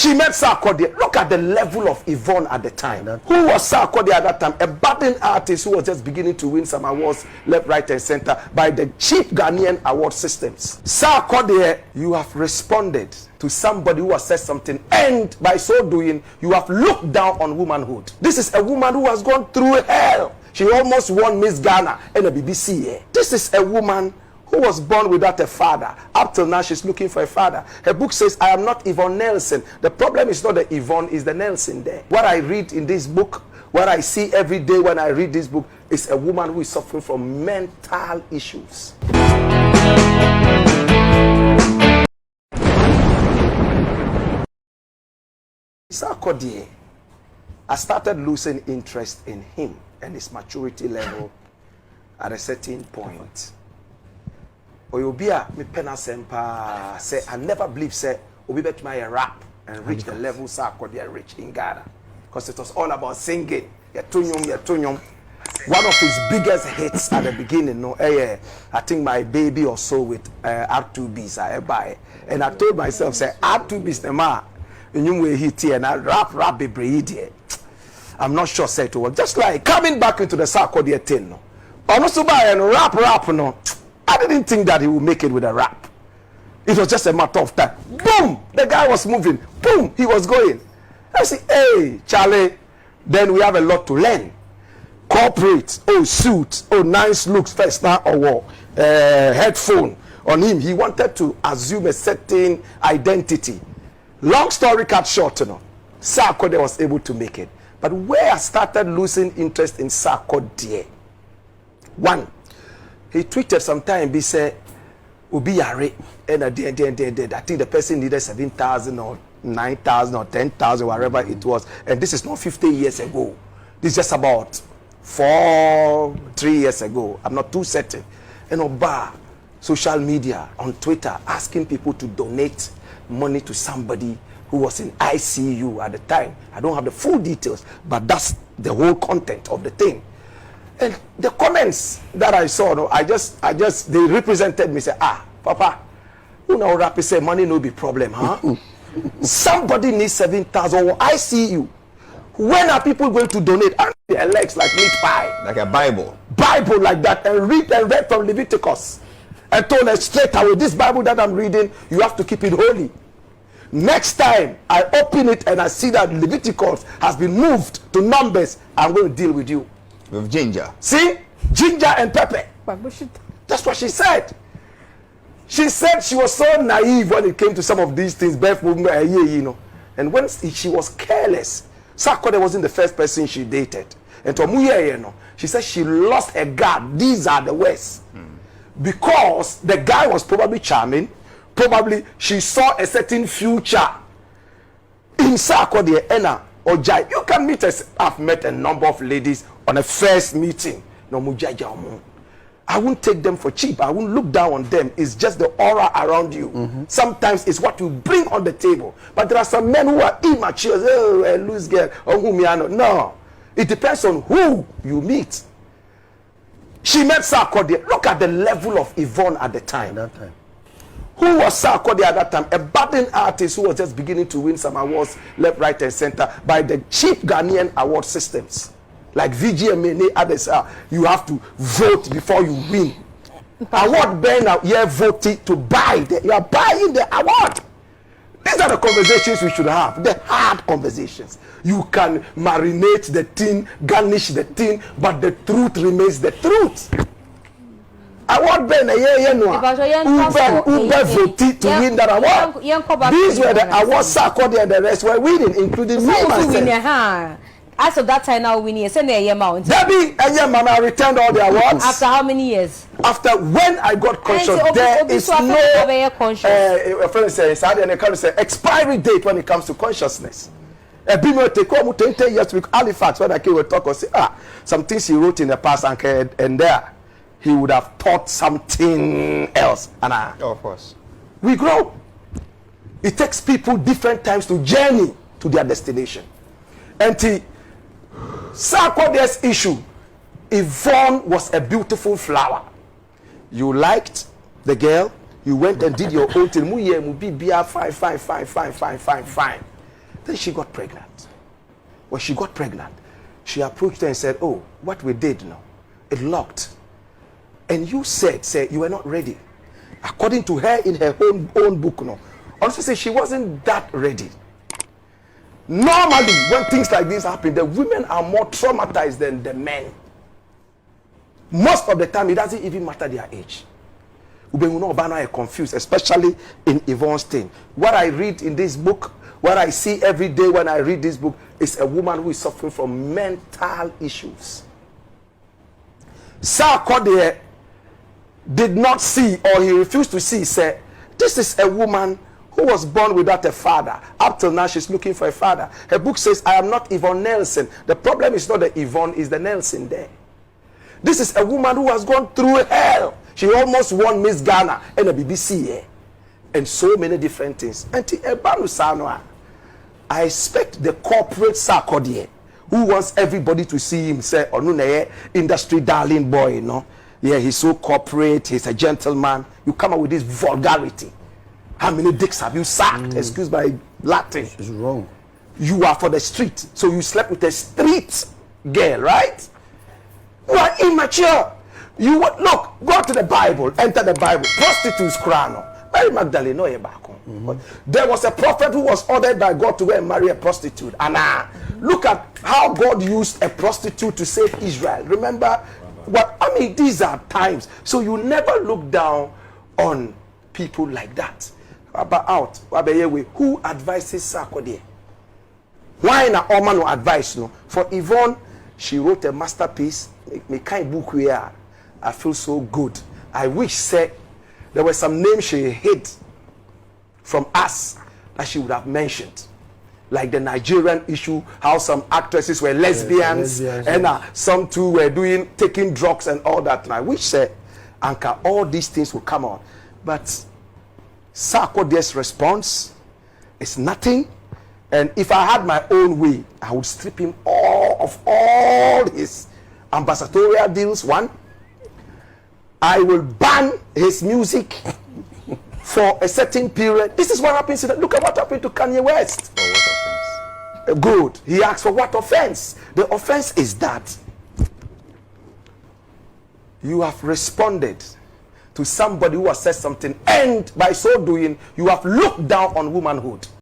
She met Sarkodie. Look at the level of Yvonne at the time. Who was Sarkodie at that time? A budding artist who was just beginning to win some awards left, right, and center by the cheap Ghanaian award systems. Sarkodie, you have responded to somebody who has said something, and by so doing, you have looked down on womanhood. This is a woman who has gone through hell. She almost won Miss Ghana and a BBC. This is a woman who was born without a father. Up till now, she's looking for a father. Her book says, I am not Yvonne Nelson. The problem is not the Yvonne, is the Nelson there. What I read in this book, what I see every day when I read this book, is a woman who is suffering from mental issues. Sarkodie, I started losing interest in him and his maturity level at a certain point. Oyobia me pena sempa say I never believe say obi bet my rap and reach the level Sarkodie reach in Ghana, because it was all about singing. One of his biggest hits at the beginning, I think My Baby or so with R2Bs I buy, and I told myself say R2Bs the man you way hit here and I rap be breed. I'm not sure say it will, just like coming back into the Sarkodie thing no. Almost buy and rap no. I didn't think that he would make it with a rap. It was just a matter of time. Boom! The guy was moving. Boom! He was going. I say, hey, Charlie, then we have a lot to learn. Corporate, suit, nice looks, first now or headphone on him. He wanted to assume a certain identity. Long story cut short, Sarkodie was able to make it. But where I started losing interest in Sarkodie, one, he tweeted sometime, he said, Ubi yare, and I think the person needed 7,000 or 9,000 or 10,000, wherever it was. And this is not 50 years ago. This is just about 3 years ago. I'm not too certain. And Oba, social media, on Twitter, asking people to donate money to somebody who was in ICU at the time. I don't have the full details, but that's the whole content of the thing. And the comments that I saw, they represented me. Say, Papa, you know, rap say money no be problem, huh? Somebody needs 7,000 or ICU. When are people going to donate? And their legs like meat pie, like a Bible like that, and read from Leviticus, and told us straight away, this Bible that I'm reading, you have to keep it holy. Next time I open it and I see that Leviticus has been moved to Numbers, I'm going to deal with you. With ginger. See? Ginger and pepper. That's what she said. She said she was so naive when it came to some of these things. And when she was careless, Sarkodie wasn't the first person she dated. And she said she lost her guard. These are the worst. Because the guy was probably charming. Probably she saw a certain future in Sarkodie. Ojai, you can meet us. I've met a number of ladies on a first meeting. I won't take them for cheap. I won't look down on them. It's just the aura around you. Sometimes it's what you bring on the table. But there are some men who are immature. A loose girl or whom you know. No, it depends on who you meet. She met Sarkodie. Look at the level of Yvonne at the time. Who was Sarkodie at that time? A budding artist who was just beginning to win some awards left, right, and center by the cheap Ghanaian award systems. Like VGMA and others are. You have to vote before you win. Award banner, you're voting to buy. You are buying the award. These are the conversations we should have. The hard conversations. You can marinate the thing, garnish the thing, but the truth remains the truth. Award banner, Uber voted to win that award. These were the awards Sarkodie and the rest were winning, including me myself. As of that time now winning, send a amount. Debbie, I returned all the awards. After how many years? After when I got conscious, there is no a friend says, expiry date when it comes to consciousness. A bimmer take 10 years with Halifax when I came to talk or say, some things he wrote in the past and there he would have taught something else. And of course. We grow. It takes people different times to journey to their destination. And Sarkodie's issue, Yvonne was a beautiful flower. You liked the girl, you went and did your own thing. Fine. Then she got pregnant. When she got pregnant, she approached her and said, oh, what we did now, it locked. And you said you were not ready. According to her in her own book, no. Also say she wasn't that ready. Normally, when things like this happen, the women are more traumatized than the men. Most of the time, it doesn't even matter their age. Are confused, especially in Yvonne's thing. What I read in this book, what I see every day when I read this book, is a woman who is suffering from mental issues. Sarkodie did not see, or he refused to see, said, this is a woman who was born without a father. Up till now, she's looking for a father. Her book says, I am not Yvonne Nelson. The problem is not the Yvonne, it's the Nelson there. This is a woman who has gone through hell. She almost won Miss Ghana and a BBC here. And so many different things. And I expect the corporate Sarkodie, who wants everybody to see him, say, oh, industry darling boy, you know. Yeah, he's so corporate, he's a gentleman. You come up with this vulgarity. How many dicks have you sucked? Excuse my Latin. It's wrong. You are for the street. So you slept with a street girl, right? You are immature. You look, go to the Bible, enter the Bible. Prostitutes crown. Mary Magdalene, no, there was a prophet who was ordered by God to go and marry a prostitute. And look at how God used a prostitute to save Israel. Remember what I mean? These are times. So you never look down on people like that. About who advises Sarkodie? Why na Oma no advice no? For Yvonne, she wrote a masterpiece. Me kind book where I feel so good. I wish say there were some names she hid from us that she would have mentioned, like the Nigerian issue, how some actresses were lesbians, and some too were taking drugs and all that. And I wish say, Anka, all these things will come out, but Sarkodie's response is nothing. And if I had my own way, I would strip him of all his ambassadorial deals. One, I will ban his music for a certain period. This is what happens. Look at what happened to Kanye West. For what offense? Good. He asked for what offense? The offense is that you have responded to somebody who has said something, and by so doing, you have looked down on womanhood.